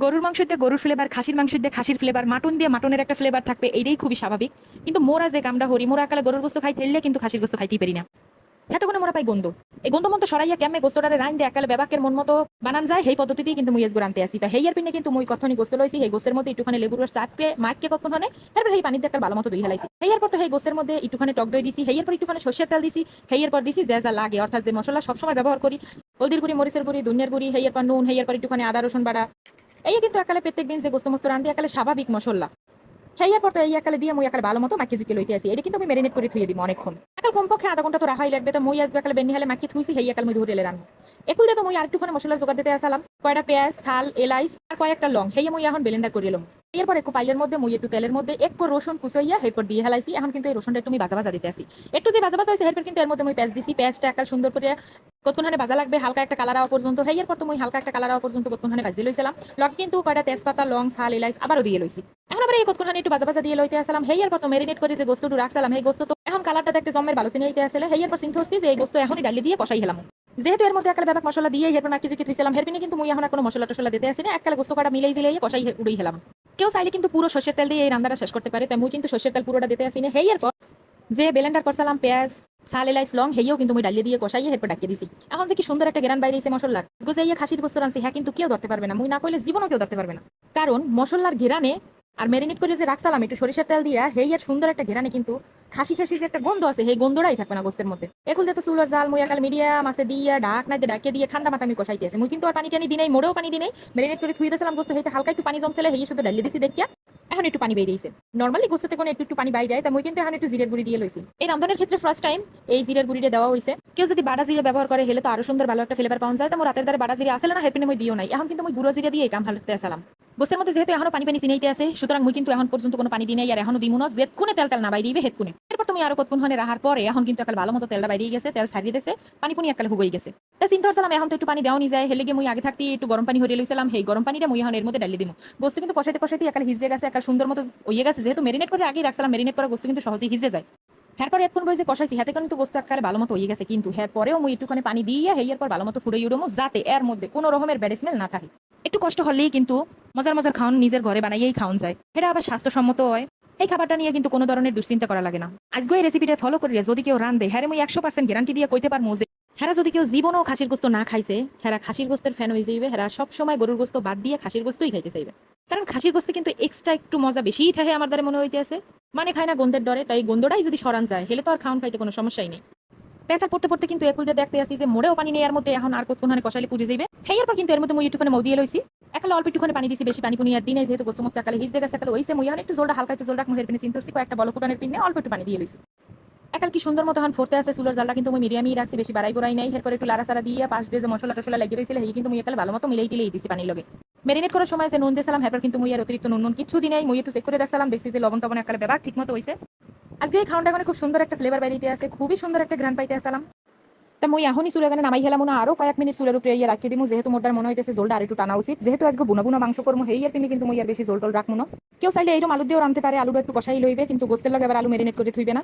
গরুর মাংস দিয়ে গরুর ফ্লেভার, খাসির মাংস দিয়ে খাসির ফ্লেভার, মাটন দিয়ে মাটনের একটা ফ্লেভার থাকবে, এইটাই খুবই স্বাভাবিক। কিন্তু মোরা যে কামড়া হরি, মোরা একালে গরুর গোস্ত খাই ঠেললে কিন্তু খাসির গোস্ত খাইতেই পারি না। এত কোনো মোরা পাই গন্ধ। এই গন্ধ মতো সরাইয়া কেমনে গোস্তটারে রাইন দিয়ে একালে বেবাকের মন মতো বানান যায়, সেই পদ্ধতিতেই কিন্তু মুই আজকে আনতে আসি। তা হেয়ার পিনে কিন্তু মুই কতনি গোস্ত লইছি, সেই গোস্তের মধ্যে একটুখানি লেবুর রস চাটকে মাখকে কখন হনে, তারপর সেই পানিতে একটা ভালো মতো দই হেলাইছি। হেয়ার পর তো সেই গোস্তের মধ্যে একটুখানি টক দই দিছি, হেয়ার পর একটুখানি সর্ষের তেল দিছি, হেয়ার পর দিছি যা যা লাগে, অর্থাৎ যে মশলা সবসময় ব্যবহার করি, হলদির গুঁড়ি, মরিচের গুঁড়ি, ধনিয়ার গুঁড়ি, হেয়ার পর নুন, হেয়ার পর একটুখানি আদা রসুন বাড়া। এই কিন্তু একালে প্রত্যেক দিন যে গোস্ত মস্ত রান্ধি একালে স্বাভাবিক মশলা। হেয়ার পর তো এই একালে দিয়ে মুই একালে ভালো মতো মাখি ঝুঁকি লইতে আসি। এটা কিন্তু আমি ম্যারিনেট করে থুয়ে দিব অনেকক্ষণ, একাল কমপক্ষে আধা ঘন্টা তো রাখাই লাগবে। তো মুই আজকে একালে বেনি হালে মাখি থুইছি, হেই একাল মুই ধরে রান্না একুল দিয়ে তো মুই আরেকটুখানি মশলার জোগাড় দিতে আসালাম, কয়টা পেঁয়াজ, ছাল, এলাইচ আর কয়েকটা লং, হেয়ে মুই এখন ব্লেন্ডার করে এলাম। এরপর একটু পাইলের মধ্যে মুই একটু তেলের মধ্যে একটু রসুন কুচাইয়া এরপর দিয়ে হেলাইছি। এখন কিন্তু এই রসুনটা একটু আমি ভাজা ভাজা দিতে আসি। একটু যে ভাজা ভাজা হয়েছে এরপর কিন্তু এর মধ্যে মুই পেঁয়াজ দিছি, পেঁয়াজটা একাল সুন্দর করে কতক্ষণে ভাজা লাগবে, হালকা একটা কালার হওয়া পর্যন্ত। হেয়ার পর তো মুই হালকা একটা কালার হওয়া পর্যন্ত কতক্ষণে ভাজি লইছিলাম। লগ কিন্তু কয়টা তেজপাতা, লং, ছাল, এলাইচ আবারও দিয়ে লইছি। এখন আবার এই কতক্ষণে একটু ভাজা ভাজা দিয়ে লইতে আসলাম। হেয়ার পর তো ম্যারিনেট করে যে গোস্তটু রাখছিলাম, এই গোস্ত তো এখন কালারটা দেখতে জম্মের ভালো চিনে আসলে। হেয়ার পর চিন্তা করছি যে এই গোস্ত এখনই ডালি দিয়ে কষাই হেলাম। যেহেতু এর মধ্যে একালে ব্যাপক মশলা দিয়ে হেরপর নাকি যদি থুইছিলাম, হেরপিনে কিন্তু মুই এখন আর কোনো মশলা টশলা দিতে আসি না, এককালে গোস্ত কাটা মিলাই জিলাই কষাই উড়াই হেলাম। কেউ চাইলে কিন্তু পুরো সর্ষের তেল দিয়ে এই রান্নাটা শেষ করতে পারে, তাই মুই কিন্তু সর্ষের তেল পুরোটা দিতে আসি না। হেয়ার পর যে ব্লেন্ডার করছিলাম পেঁয়াজ, ছাল, এলাইচ, লং, হেইও কিন্তু মুই ডালিয়ে দিয়ে কষাইয়ে এরপর ডাকিয়ে দিছি। এখন যে কি সুন্দর একটা গেরান বাইরে এসে মশলার গোজাইয়া খাসির গোস্ত রানছি, হ্যাঁ কিন্তু কেউ ধরতে পারবে না, মুই না কইলে জীবনও কেউ ধরতে পারবে না। কারণ মশলার ঘেরানে আর ম্যারিনেট করে যে রাখছিলাম একটু সরিষার তেল দিয়া, হেইয়ার সুন্দর একটা ঘেরানে কিন্তু খাসি খাসি যে একটা গন্ধ আছে, সেই গন্ধটাই থাকবে না গোস্তের মধ্যে। এখন তো চুলার জাল মুই একাল মিডিয়াম আছে দিয়া ঢাক নাই ডাকে দিয়ে ঠান্ডা মাথা আমি কষাইতে আছে। মুই কিন্তু আর পানি টানি দিনাই, মোড়েও পানি দিনাই, ম্যারিনেট করে থুই দিয়েছিলাম গোস্ত, হইতে হালকা একটু পানি জমছিল, হেই শুধু ডালিয়ে দিছি দেখিয়া এখন একটু পানি বেরিয়েছে। নর্মালি গোস্ততে কোনো একটু একটু পানি বাইরে যায়, তা মুই কিন্তু এখন একটু জিরের গুঁড়ি দিয়ে লইছি। এই রান্ধনের ক্ষেত্রে ফার্স্ট টাইম এই জিরের গুঁড়িটা দেওয়া হয়েছে। কেউ যদি বাড়া জিরে ব্যবহার করে হেলে তো আরো সুন্দর ভালো একটা ফ্লেভার পাওয়া যায়। তো মোর রাতের দ্বারা বাড়া জিরে আসলে না, হেরপিনে মুই দিও নাই। এখন কিন্তু মুই গুঁড়ো জিরে দিয়ে এই কাম হালতে আসলাম। গোস্তের মধ্যে যেহেতু এখনো পানি পানি সিনাইতে আছে, সুতরাং মুই কিন্তু এখন পর্যন্ত কোনো পানি দিই নাই আর এখনো দিমু না। যেতকুনে তেল তেল না বাইরিবে হেতকুনে। এরপর তুমি আরো কতক্ষণ হনে রাখার পরে এখন কিন্তু একাল ভালো মতো তেলটা বাইরে গেছে, তেল ছাড়িয়ে দিয়েছে, পানি পুনি একাল হুবই গেছে। তা চিন্তা করছিলাম এখন তো একটু পানি দেওয়া নি যায়, হেলে গিয়ে মুই আগে থাকতে একটু গরম পানি হরিয়ে লইছিলাম, সেই গরম পানিটা মুই এখন এর মধ্যে ডালি দিমু। গোস্ত কিন্তু কষাইতে কষাইতে একাল হিজে গেছে, একাল সুন্দর মতো হয়ে গেছে। যেহেতু ম্যারিনেট করে আগেই রাখছিলাম, ম্যারিনেট করা গোস্ত কিন্তু সহজেই হিজে যায়। এরপর এতক্ষণ বই যে কষাইছি হাতে কিন্তু গোস্ত একালে ভালো মতো হয়ে গেছে, কিন্তু এর পরেও মুই একটুখানি পানি দিয়ে হেয়ার পর ভালো মতো ফুড়ে উড়মু, যাতে এর মধ্যে কোনো রকমের ব্যাড স্মেল না থাকে। একটু কষ্ট হলেই কিন্তু মজার মজার খাওয়ান নিজের ঘরে বানাইয়েই খাওয়ান যায়, এটা আবার স্বাস্থ্যসম্মত হয়। এই খাবারটা নিয়ে কিন্তু কোনো ধরনের দুশ্চিন্তা করা লাগে না। আজকে এই রেসিপিটা ফলো করিলে যদি কেউ রান্ধে, হ্যাঁ মুই 100% গ্যারান্টি দিয়ে কইতে পারবো যে হ্যাঁ যদি কেউ জীবনও খাসির গোস্ত না খাইছে, হ্যাঁ খাসির গোস্তের ফ্যান হয়ে যাইবে, হ্যাঁ সবসময় গরুর গোস্ত বাদ দিয়ে খাসির গোস্তই খাইতে চাইবে। কারণ খাসির গোস্তে কিন্তু এক্সট্রা একটু মজা বেশিই থাকে আমার দ্বারা মনে হইতে আছে। মানে খায় না গন্ধের ডরে, তাই গন্ধটাই যদি সরান যায় হেলে তো আর খাওয়ান খাইতে কোনো সমস্যাই নেই। পেঁচা পড়তে পড়তে কিন্তু একুল দিয়ে দেখতে আসি যে মোড়েও পানি নেই এর মধ্যে, এখন আর কতক্ষণ কষাইলে পুড়ে যাইবে। হেয়ার পর কিন্তু এর মধ্যে মুই একটুখানি মৌ দিয়ে লইছি, একালে অল্প একটুখানি পানি দিছি, বেশি পানি পুনি আর দিনে যেহেতু গোস্ত মস্ত একালে হিজে গেছে, একালে ওইসে মুই এখন একটু জলটা হালকা একটু জল রাখ মুহের পিনে চিন্তা করছি, কয়েকটা বল ফুটানের পিনে অল্প একটু পানি দিয়ে লইছি। একাল কি সুন্দর মতো এখন ফোরতে আছে, চুলার জালটা কিন্তু মুই মিডিয়ামই রাখছি, বেশি বাড়াই বড়াই নাই। এরপর একটু লাড়া সারা দিয়ে পাশ দিয়ে যে মশলা টশলা লাগিয়ে রয়েছিল এই কিন্তু মুই একালে ভালো মতো মিলাই টিলাই দিছি পানির লগে। ম্যারিনেট করার সময় যে নুন দিয়েছিলাম, এরপর কিন্তু মুই আর অতিরিক্ত নুন কিছু দিন মুই একটু চেক করে দেখছিলাম, দেখছি যে লবণ টবণ একালে ব্যাপার ঠিক মতো হয়েছে। আজকে এই খাওয়াটা মানে খুব সুন্দর একটা ফ্লেভার বাইরিতে আছে, খুবই সুন্দর একটা ঘ্রাণ পাইতে আসলাম। তা মুই এখনই চুলের গানে নামাই হেলাম না, আরো কয়েক মিনিট চুলের উপরে ইয়ে রাখিয়ে দিমু, যেহেতু মোর দ্বারা মনে হইতেছে জলটা আর একটু টানা উচিত। যেহেতু আজকে বুনা বুনা মাংস করবো হেয়ার পিনে কিন্তু মুই আর বেশি জল টল রাখবো না। কেউ চাইলে এইরকম আলু দিয়েও রাঁধতে পারে, আলুটা একটু কষাই লইবে, কিন্তু গোস্তের লগে আবার আলু ম্যারিনেট করে থুইবে না।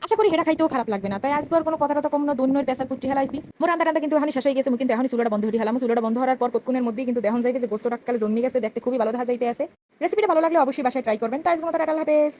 আশা করি হেটা খাইতেও খারাপ লাগবে না। তাই আজকে আর কোনো কথা কথা কম না, দুনয়ের পেশার কুটি হেলাইছি। মোর রান্না রান্না কিন্তু এখন শেষ হয়ে গেছে, কিন্তু এখন চুলাটা বন্ধ হয়ে হেলাম। চুলাটা বন্ধ হওয়ার পর কতক্ষণের মধ্যেই কিন্তু দেখন যাইবে যে গোস্তটা কালে জন্মে গেছে, দেখতে খুবই ভালো দেখা যাইতে আছে। রেসিপিটা ভালো লাগলে অবশ্যই বাসায় ট্রাই করবেন। তাই আজকে মতো টাটা, আল্লাহ হাফেজ।